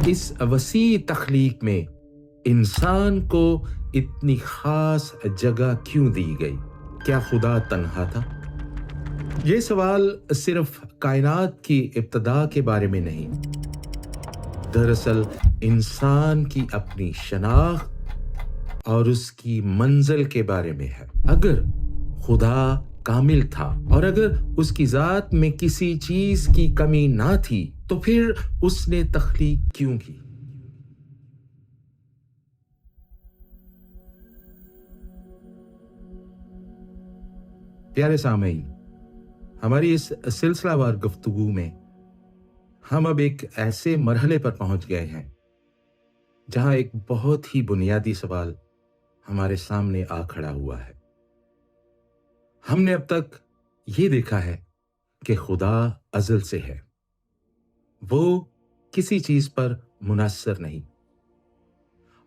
इस वसी तख्लीक में इंसान को इतनी खास जगह क्यों दी गई? क्या खुदा तन्हा था? ये सवाल सिर्फ कायनात की इब्तिदा के बारे में नहीं, दरअसल इंसान की अपनी शनाख्त और उसकी मंजिल के बारे में है। अगर खुदा कामिल था और अगर उसकी जात में किसी चीज की कमी ना थी, तो फिर उसने तख्लीक क्यों की? प्यारे सामीन, हमारी इस सिलसिलावार गुफ्तगू में हम अब एक ऐसे मरहले पर पहुंच गए हैं जहां एक बहुत ही बुनियादी सवाल हमारे सामने आ खड़ा हुआ है। हमने अब तक ये देखा है कि खुदा अज़ल से है, वो किसी चीज पर मुनहसर नहीं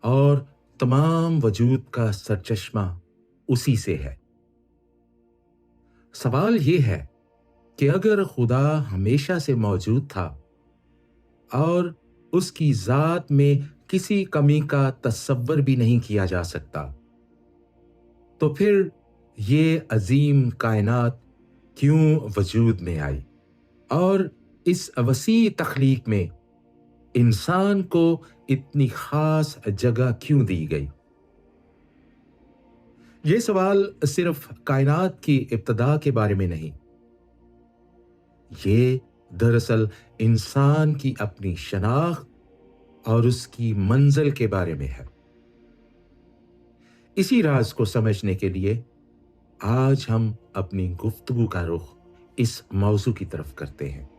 और तमाम वजूद का सरचश्मा उसी से है। सवाल ये है कि अगर खुदा हमेशा से मौजूद था और उसकी जात में किसी कमी का तसव्वुर भी नहीं किया जा सकता, तो फिर ये अजीम कायनात क्यों वजूद में आई और इस वसी तख्लीक में इंसान को इतनी खास जगह क्यों दी गई? ये सवाल सिर्फ कायनात की इब्तिदा के बारे में नहीं, ये दरअसल इंसान की अपनी शनाख्त और उसकी मंजिल के बारे में है। इसी राज को समझने के लिए आज हम अपनी गुफ्तगू का रुख इस मौजू की तरफ करते हैं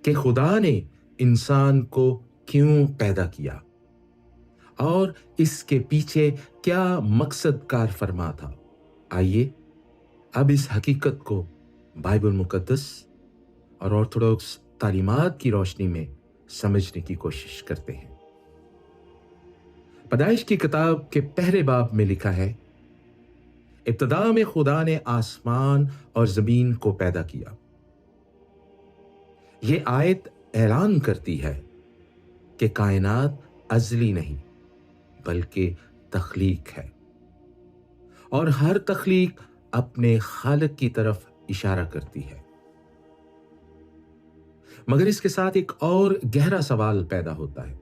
कि खुदा ने इंसान को क्यों पैदा किया और इसके पीछे क्या मकसद कार फरमा था। आइए अब इस हकीकत को बाइबल मुकद्दस और ऑर्थोडॉक्स तालीमात की रोशनी में समझने की कोशिश करते हैं। पैदाइश की किताब के पहले बाब में लिखा है, इब्तिदा में खुदा ने आसमान और जमीन को पैदा किया। ये आयत ऐलान करती है कि कायनात अज़ली नहीं बल्कि तख्लीक है और हर तख्लीक अपने खालिक की तरफ इशारा करती है। मगर इसके साथ एक और गहरा सवाल पैदा होता है।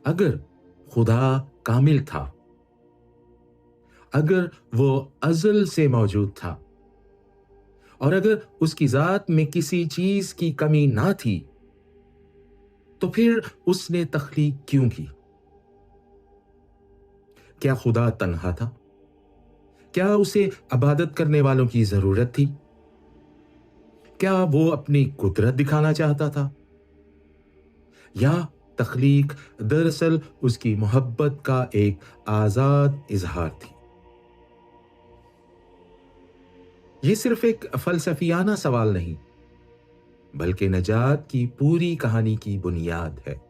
अगर खुदा कामिल था, अगर वो अज़ल से मौजूद था और अगर उसकी जात में किसी चीज की कमी ना थी, तो फिर उसने तख्लीक क्यों की? क्या खुदा तन्हा था? क्या उसे इबादत करने वालों की जरूरत थी? क्या वो अपनी कुदरत दिखाना चाहता था? या तख्लीक दरअसल उसकी मोहब्बत का एक आजाद इजहार थी? ये सिर्फ एक फलसफियाना सवाल नहीं बल्कि नजात की पूरी कहानी की बुनियाद है।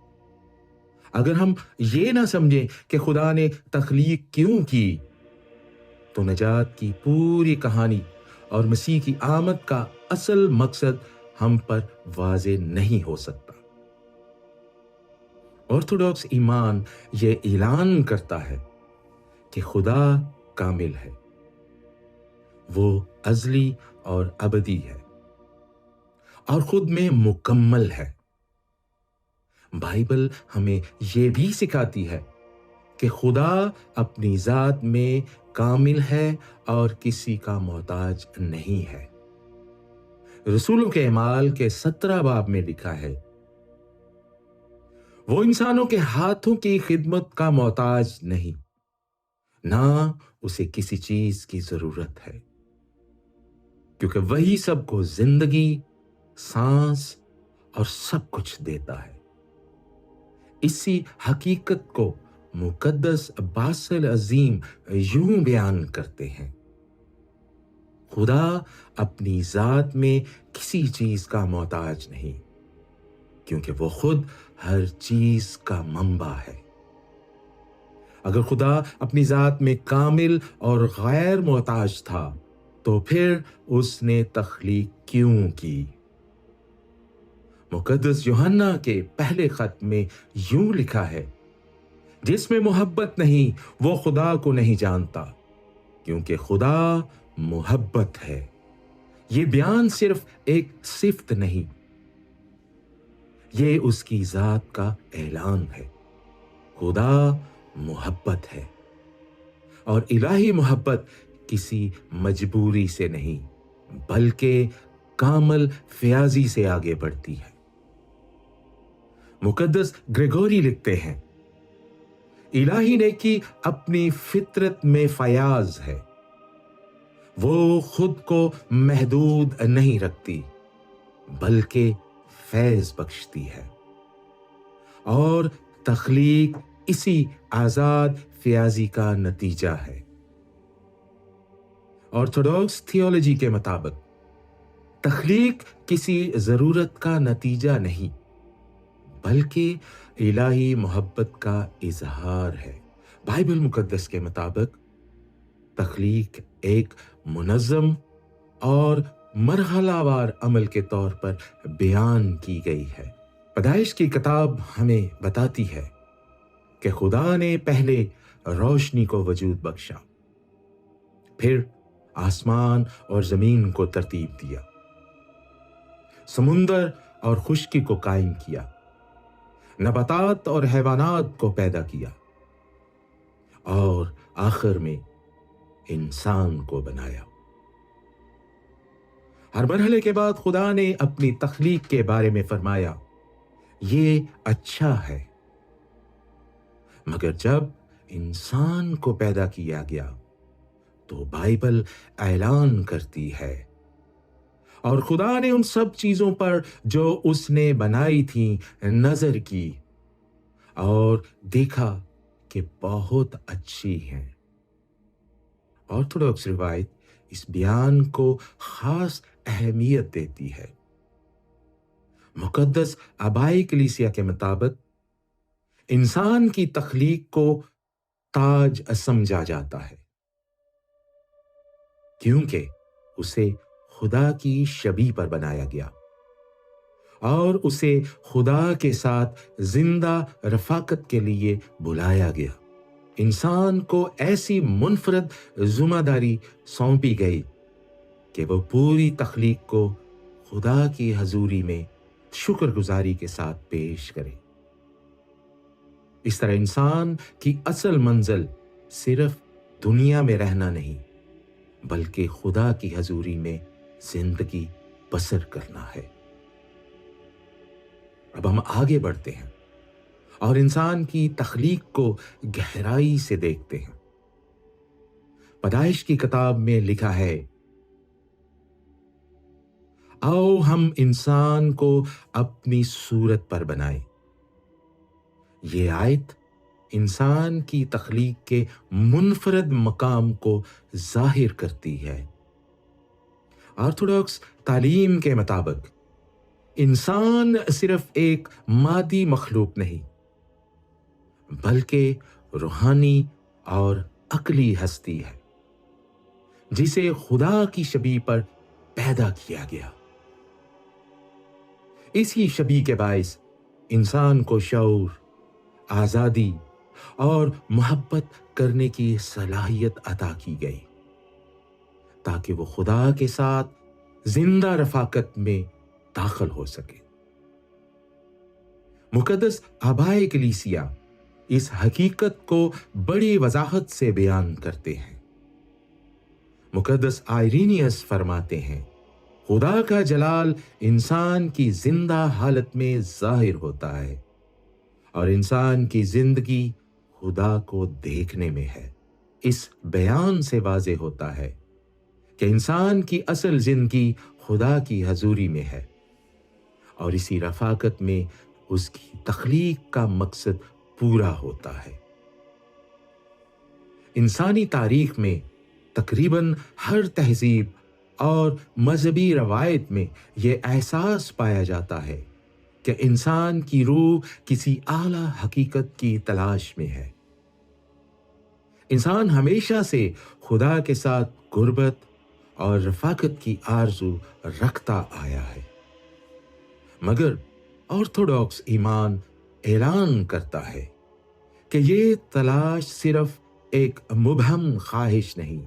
अगर हम ये ना समझें कि खुदा ने तख्लीक क्यों की, तो नजात की पूरी कहानी और मसीह की आमद का असल मकसद हम पर वाज़े नहीं हो सकता। ऑर्थोडॉक्स ईमान यह ऐलान करता है कि खुदा कामिल है, वो अज़ली और अबदी है और खुद में मुकम्मल है। बाइबल हमें यह भी सिखाती है कि खुदा अपनी जात में कामिल है और किसी का मोहताज नहीं है। रसूलों के अमाल के 17 बाब में लिखा है, वो इंसानों के हाथों की खिदमत का मोहताज नहीं, ना उसे किसी चीज की जरूरत है, क्योंकि वही सबको जिंदगी, सांस और सब कुछ देता है। इसी हकीकत को मुकद्दस बासिल अजीम यूं बयान करते हैं, खुदा अपनी जात में किसी चीज का मोहताज नहीं, क्योंकि वो खुद हर चीज का मंबा है। अगर खुदा अपनी जात में कामिल और गैर मोहताज था, तो फिर उसने तख्लीक क्यों की? मुकद्दस यूहन्ना के पहले खत में यूं लिखा है, जिसमें मोहब्बत नहीं वो खुदा को नहीं जानता, क्योंकि खुदा मोहब्बत है। ये बयान सिर्फ एक सिफ्त नहीं, ये उसकी जात का ऐलान है। खुदा मोहब्बत है और इलाही मोहब्बत किसी मजबूरी से नहीं बल्कि कामल फयाजी से आगे बढ़ती है। मुकद्दस ग्रेगोरी लिखते हैं, इलाही नेकी अपनी फितरत में फयाज है। वो खुद को महदूद नहीं रखती बल्कि फैज बख्शती है और तख्लीक इसी आजाद फयाजी का नतीजा है। ऑर्थोडॉक्स थियोलॉजी के मुताबिक तख्लीक किसी जरूरत का नतीजा नहीं बल्कि इलाही मोहब्बत का इजहार है। बाइबल मुकद्दस के मुताबिक तख्लीक एक मुनज़्ज़म और मरहलावार अमल के तौर पर बयान की गई है। पैदाइश की किताब हमें बताती है कि खुदा ने पहले रोशनी को वजूद बख्शा, फिर आसमान और जमीन को तरतीब दिया, समुंदर और खुश्की को कायम किया, नबातात और हैवानात को पैदा किया और आखिर में इंसान को बनाया। हर मरहले के बाद खुदा ने अपनी तख्लीक के बारे में फरमाया, ये अच्छा है। मगर जब इंसान को पैदा किया गया तो बाइबल ऐलान करती है, और खुदा ने उन सब चीजों पर जो उसने बनाई थी नजर की और देखा कि बहुत अच्छी हैं। ऑर्थोडॉक्स रिवायत इस बयान को खास अहमियत देती है। मुकद्दस आबाई कलीसिया के मुताबिक इंसान की तख्लीक को ताज समझा जाता है क्योंकि उसे खुदा की शबीह पर बनाया गया और उसे खुदा के साथ जिंदा रफाकत के लिए बुलाया गया। इंसान को ऐसी मुनफरद जिम्मेदारी सौंपी गई कि वो पूरी तख्लीक को खुदा की हजूरी में शुक्रगुजारी के साथ पेश करे। इस तरह इंसान की असल मंजिल सिर्फ दुनिया में रहना नहीं बल्कि खुदा की हजूरी में जिंदगी बसर करना है। अब हम आगे बढ़ते हैं और इंसान की तख्लीक को गहराई से देखते हैं। पैदाइश की किताब में लिखा है, आओ हम इंसान को अपनी सूरत पर बनाएं। ये आयत इंसान की तख्लीक के मुनफरद मकाम को जाहिर करती है। ऑर्थोडॉक्स तालीम के मुताबिक इंसान सिर्फ एक मादी मखलूक नहीं बल्कि रूहानी और अक्ली हस्ती है जिसे खुदा की शबीह पर पैदा किया गया। इसी शबीह के बायस इंसान को शऊर, आजादी और मोहब्बत करने की सलाहियत अता की गई ताकि वो खुदा के साथ जिंदा रफाकत में दाखिल हो सके। मुकद्दस आबाए कलीसिया इस हकीकत को बड़ी वजाहत से बयान करते हैं। मुकद्दस आयरीनियस फरमाते हैं, खुदा का जलाल इंसान की जिंदा हालत में जाहिर होता है और इंसान की जिंदगी खुदा को देखने में है। इस बयान से वाज़ेह होता है कि इंसान की असल जिंदगी खुदा की हजूरी में है और इसी रफाकत में उसकी तख्लीक का मकसद पूरा होता है। इंसानी तारीख में तकरीबन हर तहजीब और मजहबी रवायत में यह एहसास पाया जाता है कि इंसान की रूह किसी आला हकीकत की तलाश में है। इंसान हमेशा से खुदा के साथ गुर्बत और रफाकत की आरजू रखता आया है, मगर ऑर्थोडॉक्स ईमान ऐलान करता है कि ये तलाश सिर्फ एक मुबहम ख्वाहिश नहीं,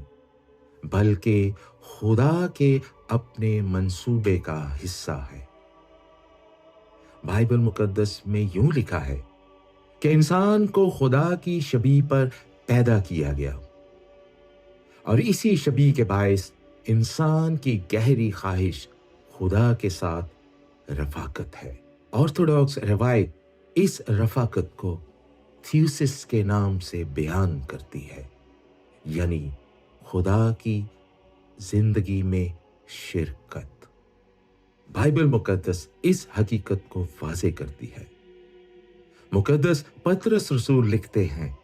बल्कि खुदा के अपने मंसूबे का हिस्सा है। बाइबल मुकद्दस में यूं लिखा है कि इंसान को खुदा की शबीह पर पैदा किया गया और इसी शबीह के बायस इंसान की गहरी ख्वाहिश खुदा के साथ रफाकत है। ऑर्थोडॉक्स रवायत इस रफाकत को थ्यूसिस के नाम से बयान करती है, यानी खुदा की जिंदगी में शिरकत। बाइबल मुकद्दस इस हकीकत को वाज़े करती है। मुकद्दस पतरस रसूल लिखते हैं,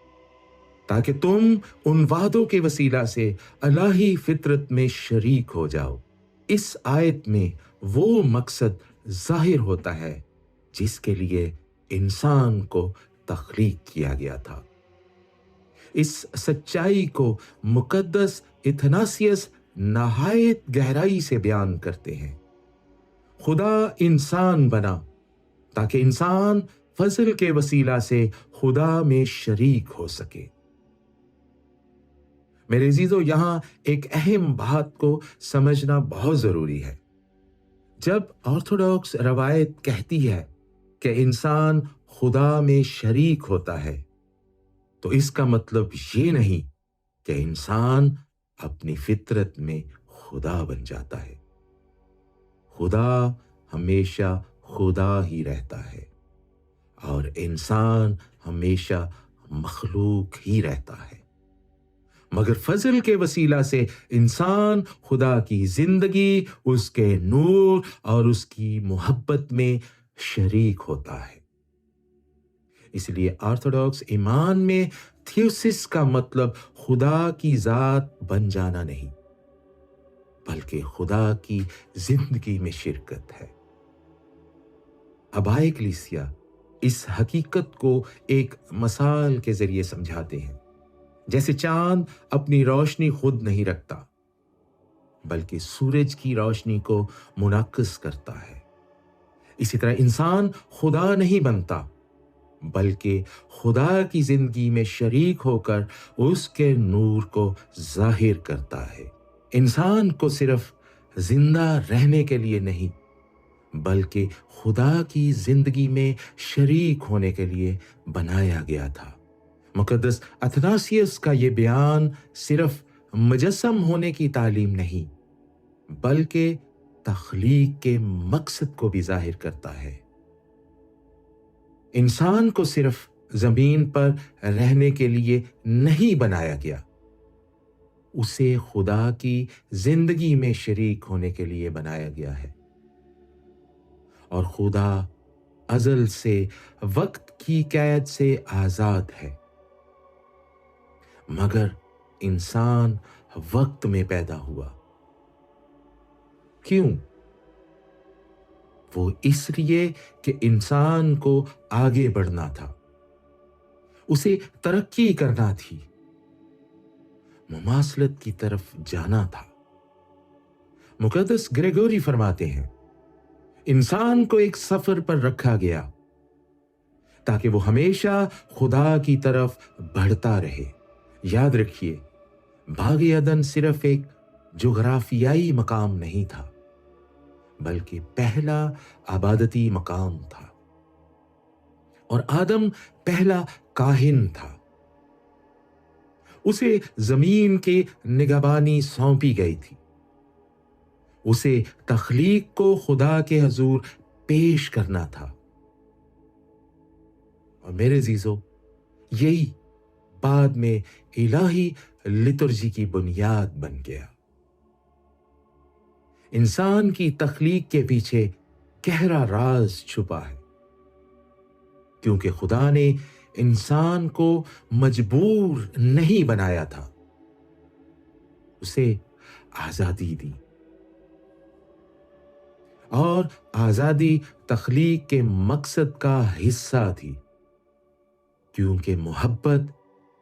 ताकि तुम उन वादों के वसीला से अलाही फितरत में शरीक हो जाओ। इस आयत में वो मकसद जाहिर होता है जिसके लिए इंसान को तख्लीक किया गया था। इस सच्चाई को मुकद्दस इथनासियस नहायत गहराई से बयान करते हैं। खुदा इंसान बना ताकि इंसान फजल के वसीला से खुदा में शरीक हो सके। मेरे अजीजों, यहां एक अहम बात को समझना बहुत जरूरी है। जब ऑर्थोडॉक्स रवायत कहती है कि इंसान खुदा में शरीक होता है, तो इसका मतलब ये नहीं कि इंसान अपनी फितरत में खुदा बन जाता है। खुदा हमेशा खुदा ही रहता है और इंसान हमेशा मखलूक ही रहता है। मगर फजल के वसीला से इंसान खुदा की जिंदगी, उसके नूर और उसकी मोहब्बत में शरीक होता है। इसलिए ऑर्थोडॉक्स ईमान में थ्यूसिस का मतलब खुदा की जात बन जाना नहीं, बल्कि खुदा की जिंदगी में शिरकत है। अबाए कलीसिया इस हकीकत को एक मिसाल के जरिए समझाते हैं। जैसे चांद अपनी रोशनी खुद नहीं रखता, बल्कि सूरज की रोशनी को मुनाकिस करता है, इसी तरह इंसान खुदा नहीं बनता, बल्कि खुदा की जिंदगी में शरीक होकर उसके नूर को जाहिर करता है। इंसान को सिर्फ जिंदा रहने के लिए नहीं, बल्कि खुदा की जिंदगी में शरीक होने के लिए बनाया गया था। मुकद्दस अथनासियस का ये बयान सिर्फ मुजस्सम होने की तालीम नहीं, बल्कि तख्लीक के मकसद को भी जाहिर करता है। इंसान को सिर्फ जमीन पर रहने के लिए नहीं बनाया गया, उसे खुदा की जिंदगी में शरीक होने के लिए बनाया गया है। और खुदा अज़ल से वक्त की कैद से आजाद है, मगर इंसान वक्त में पैदा हुआ। क्यों? वो इसलिए कि इंसान को आगे बढ़ना था, उसे तरक्की करना थी, मुमासलत की तरफ जाना था। मुकद्दस ग्रेगोरी फरमाते हैं, इंसान को एक सफर पर रखा गया ताकि वो हमेशा खुदा की तरफ बढ़ता रहे। याद रखिए, बाग़ अदन सिर्फ एक जोग्राफियाई मकाम नहीं था, बल्कि पहला आबादती मकाम था, और आदम पहला काहिन था। उसे जमीन की निगहबानी सौंपी गई थी। उसे तख्लीक को खुदा के हजूर पेश करना था। और मेरे अजीजों, यही बाद में इलाही लितुर्जी की बुनियाद बन गया। इंसान की तख्लीक के पीछे गहरा राज छुपा है, क्योंकि खुदा ने इंसान को मजबूर नहीं बनाया था, उसे आजादी दी। और आजादी तख्लीक के मकसद का हिस्सा थी, क्योंकि मोहब्बत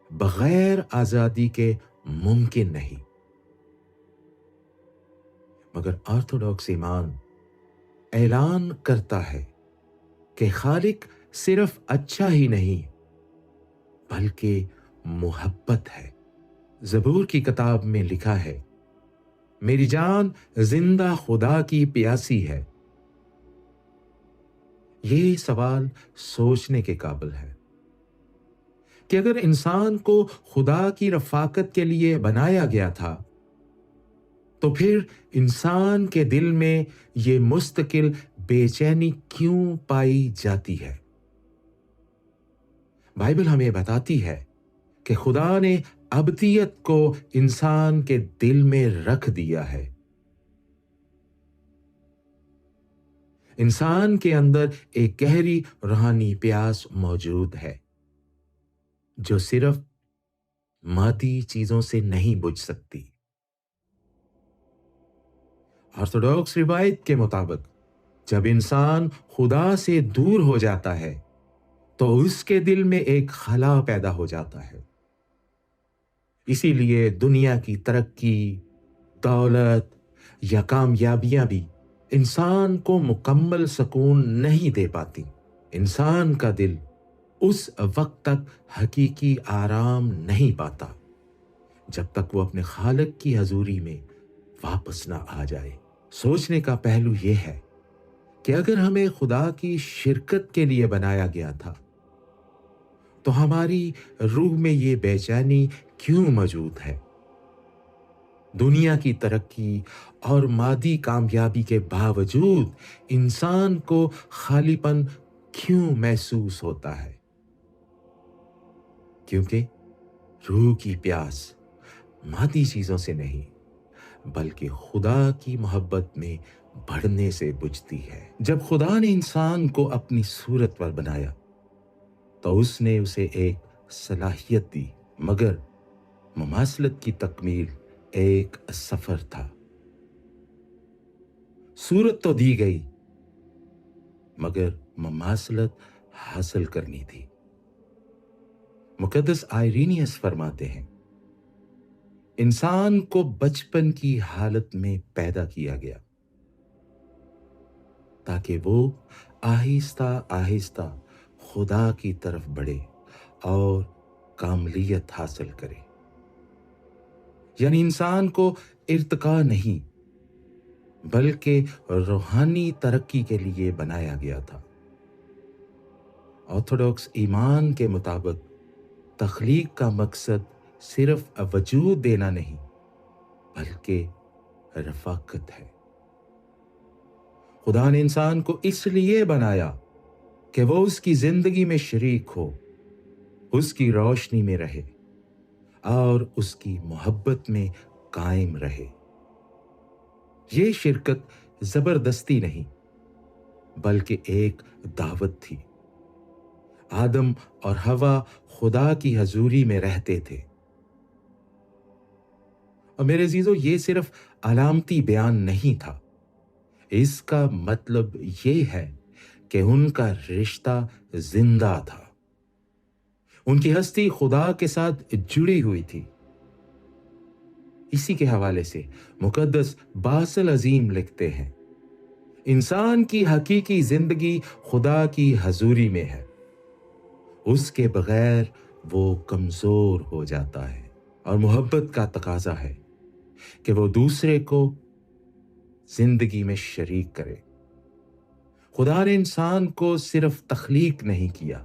बगैर आजादी के मुमकिन नहीं। मगर ऑर्थोडॉक्स ईमान ऐलान करता है کہ خالق صرف اچھا ہی نہیں بلکہ محبت ہے۔ زبور کی کتاب میں لکھا ہے، میری جان زندہ خدا کی پیاسی ہے۔ یہ سوال سوچنے کے قابل ہے کہ اگر انسان کو خدا کی رفاقت کے لیے بنایا گیا تھا تو پھر انسان کے دل میں یہ مستقل بے چینی کیوں پائی جاتی ہے؟ بائبل ہمیں بتاتی ہے کہ خدا نے ابدیت کو انسان کے دل میں رکھ دیا ہے۔ انسان کے اندر ایک گہری روحانی پیاس موجود ہے جو صرف مادی چیزوں سے نہیں بجھ سکتی۔ آرتھوڈاکس روایت کے مطابق جب انسان خدا سے دور ہو جاتا ہے تو اس کے دل میں ایک خلا پیدا ہو جاتا ہے۔ اسی لیے دنیا کی ترقی، دولت یا کامیابیاں بھی انسان کو مکمل سکون نہیں دے پاتی۔ انسان کا دل اس وقت تک حقیقی آرام نہیں پاتا جب تک وہ اپنے خالق کی حضوری میں واپس نہ آ جائے۔ سوچنے کا پہلو یہ ہے کہ اگر ہمیں خدا کی شرکت کے لیے بنایا گیا تھا تو ہماری روح میں یہ بے چینی کیوں موجود ہے؟ دنیا کی ترقی اور مادی کامیابی کے باوجود انسان کو خالی پن کیوں محسوس ہوتا ہے؟ کیونکہ روح کی پیاس مادی چیزوں سے نہیں بلکہ خدا کی محبت میں بڑھنے سے بجھتی ہے۔ جب خدا نے انسان کو اپنی صورت پر بنایا تو اس نے اسے ایک صلاحیت دی، مگر مماثلت کی تکمیل ایک سفر تھا۔ صورت تو دی گئی مگر مماثلت حاصل کرنی تھی۔ مقدس آئرینیس فرماتے ہیں، انسان کو بچپن کی حالت میں پیدا کیا گیا تاکہ وہ آہستہ آہستہ خدا کی طرف بڑھے اور کاملیت حاصل کرے۔ یعنی انسان کو ارتقاء نہیں بلکہ روحانی ترقی کے لیے بنایا گیا تھا۔ آرتھوڈاکس ایمان کے مطابق تخلیق کا مقصد صرف وجود دینا نہیں بلکہ رفاقت ہے۔ خدا نے انسان کو اس لیے بنایا کہ وہ اس کی زندگی میں شریک ہو، اس کی روشنی میں رہے اور اس کی محبت میں قائم رہے۔ یہ شرکت زبردستی نہیں بلکہ ایک دعوت تھی۔ آدم اور حوا خدا کی حضوری میں رہتے تھے، اور میرے عزیزو یہ صرف علامتی بیان نہیں تھا، اس کا مطلب یہ ہے کہ ان کا رشتہ زندہ تھا، ان کی ہستی خدا کے ساتھ جڑی ہوئی تھی۔ اسی کے حوالے سے مقدس باسل عظیم لکھتے ہیں، انسان کی حقیقی زندگی خدا کی حضوری میں ہے، اس کے بغیر وہ کمزور ہو جاتا ہے، اور محبت کا تقاضا ہے کہ وہ دوسرے کو زندگی میں شریک کرے۔ خدا نے انسان کو صرف تخلیق نہیں کیا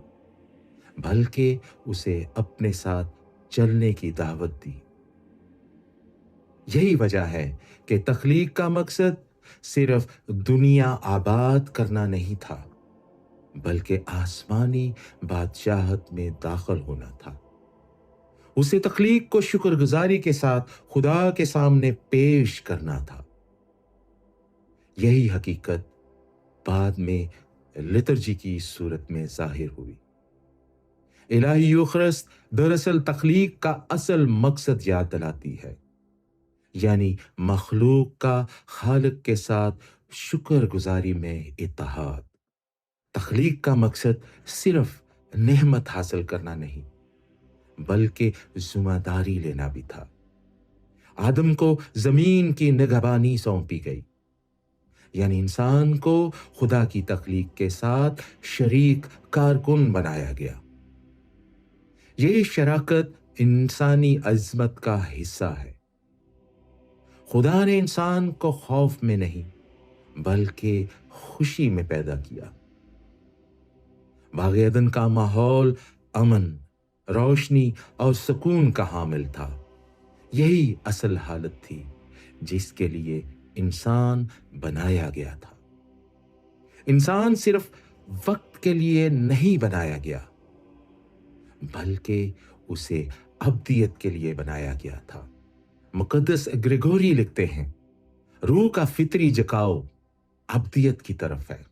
بلکہ اسے اپنے ساتھ چلنے کی دعوت دی۔ یہی وجہ ہے کہ تخلیق کا مقصد صرف دنیا آباد کرنا نہیں تھا بلکہ آسمانی بادشاہت میں داخل ہونا تھا۔ اسے تخلیق کو شکر گزاری کے ساتھ خدا کے سامنے پیش کرنا تھا۔ یہی حقیقت بعد میں لٹرجی کی صورت میں ظاہر ہوئی۔ الہی یوخرست دراصل تخلیق کا اصل مقصد یاد دلاتی ہے، یعنی مخلوق کا خالق کے ساتھ شکر گزاری میں اتحاد۔ تخلیق کا مقصد صرف نعمت حاصل کرنا نہیں بلکہ ذمہ داری لینا بھی تھا۔ آدم کو زمین کی نگہبانی سونپی گئی، यानी इंसान को खुदा की तख्लीक के साथ शरीक कारकुन बनाया गया। ये शराकत इंसानी अज़मत का हिस्सा है। खुदा ने इंसान को खौफ में नहीं बल्कि खुशी में पैदा किया। बाग़ एदन का माहौल अमन, रोशनी और सुकून का हामिल था। यही असल हालत थी जिसके लिए इंसान बनाया गया था। इंसान सिर्फ वक्त के लिए नहीं बनाया गया बल्कि उसे अब्दियत के लिए बनाया गया था। मुकद्दस ग्रेगोरी लिखते हैं, रूह का फितरी झुकाव अब्दियत की तरफ है।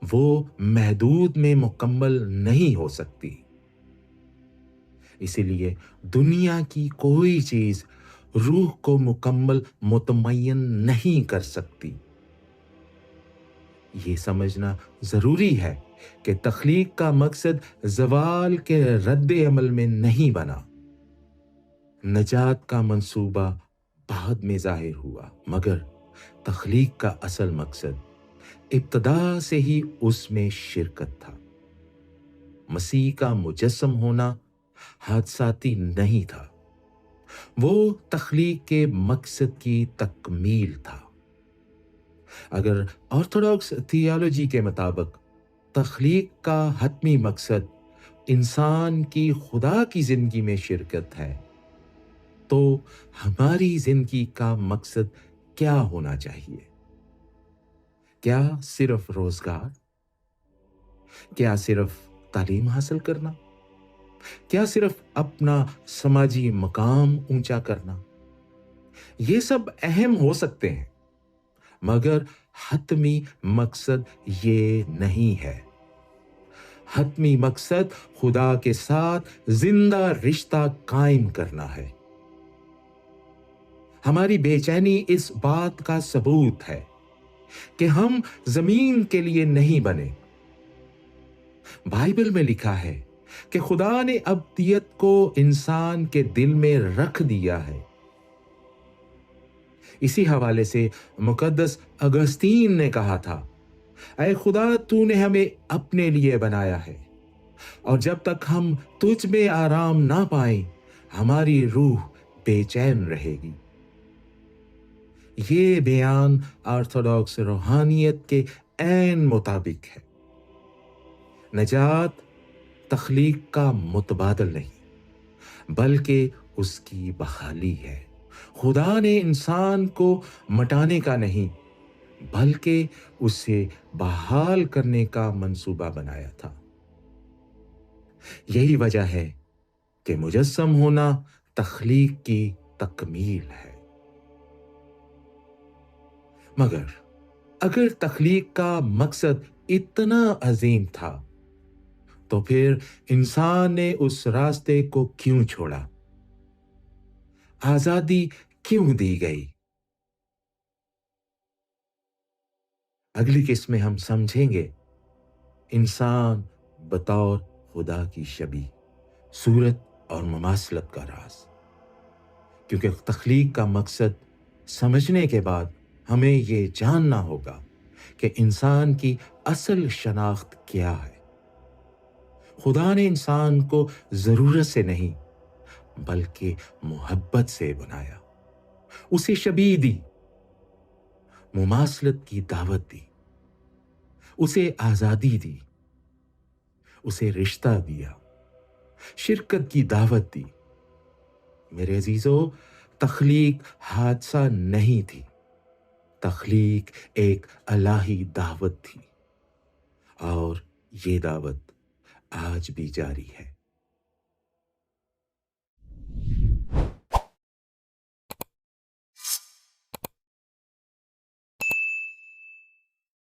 वो महदूद में मुकम्मल नहीं हो सकती। इसीलिए दुनिया की कोई चीज रूह को मुकम्मल मुतमय्यन नहीं कर सकती। ये समझना जरूरी है कि तख्लीक का मकसद ज़वाल के रद्द अमल में नहीं बना। नजात का मंसूबा बाद में जाहिर हुआ, मगर तख्लीक का असल मकसद इब्तदा से ही उसमें शिरकत था। मसीह का मुजस्सम होना हादसाती नहीं था, वो तख्लीक के मकसद की तकमील था। अगर ऑर्थोडॉक्स थियोलॉजी के मुताबिक तख्लीक का हतमी मकसद इंसान की खुदा की जिंदगी में शिरकत है, तो हमारी जिंदगी का मकसद क्या होना चाहिए? क्या सिर्फ रोजगार? क्या सिर्फ तालीम हासिल करना? क्या सिर्फ अपना समाजी मकाम ऊंचा करना? ये सब अहम हो सकते हैं, मगर हतमी मकसद ये नहीं है। हतमी मकसद खुदा के साथ जिंदा रिश्ता कायम करना है। हमारी बेचैनी इस बात का सबूत है कि हम जमीन के लिए नहीं बने। बाइबल में लिखा है कि खुदा ने अब्दियत को इंसान के दिल में रख दिया है। इसी हवाले से मुकद्दस अगस्तीन ने कहा था, ऐ खुदा, तूने हमें अपने लिए बनाया है और जब तक हम तुझ में आराम ना पाए हमारी रूह बेचैन रहेगी। ये बयान ऑर्थोडॉक्स रूहानियत के ऐन मुताबिक है। नजात तख्लीक का मुतबादल नहीं बल्कि उसकी बहाली है। खुदा ने इंसान को मिटाने का नहीं बल्कि उसे बहाल करने का मंसूबा बनाया था। यही वजह है कि मुजस्सम होना तख्लीक की तकमील है। मगर अगर तख्लीक का मकसद इतना अजीम था तो फिर इंसान ने उस रास्ते को क्यों छोड़ा? आजादी क्यों दी गई? अगली किस्त में हम समझेंगे इंसान बतौर खुदा की शबी, सूरत और मुमासलत का राज। क्योंकि तख्लीक का मकसद समझने के बाद हमें ये जानना होगा कि इंसान की असल शनाख्त क्या है। खुदा ने इंसान को जरूरत से नहीं बल्कि मोहब्बत से बनाया। उसे शबी दी, मुमासलत की दावत दी, उसे आजादी दी, उसे रिश्ता दिया, शिरकत की दावत दी। मेरे अजीजों, तख्लीक हादसा नहीं थी, तख्लीक एक अलाही दावत थी और ये दावत आज भी जारी है।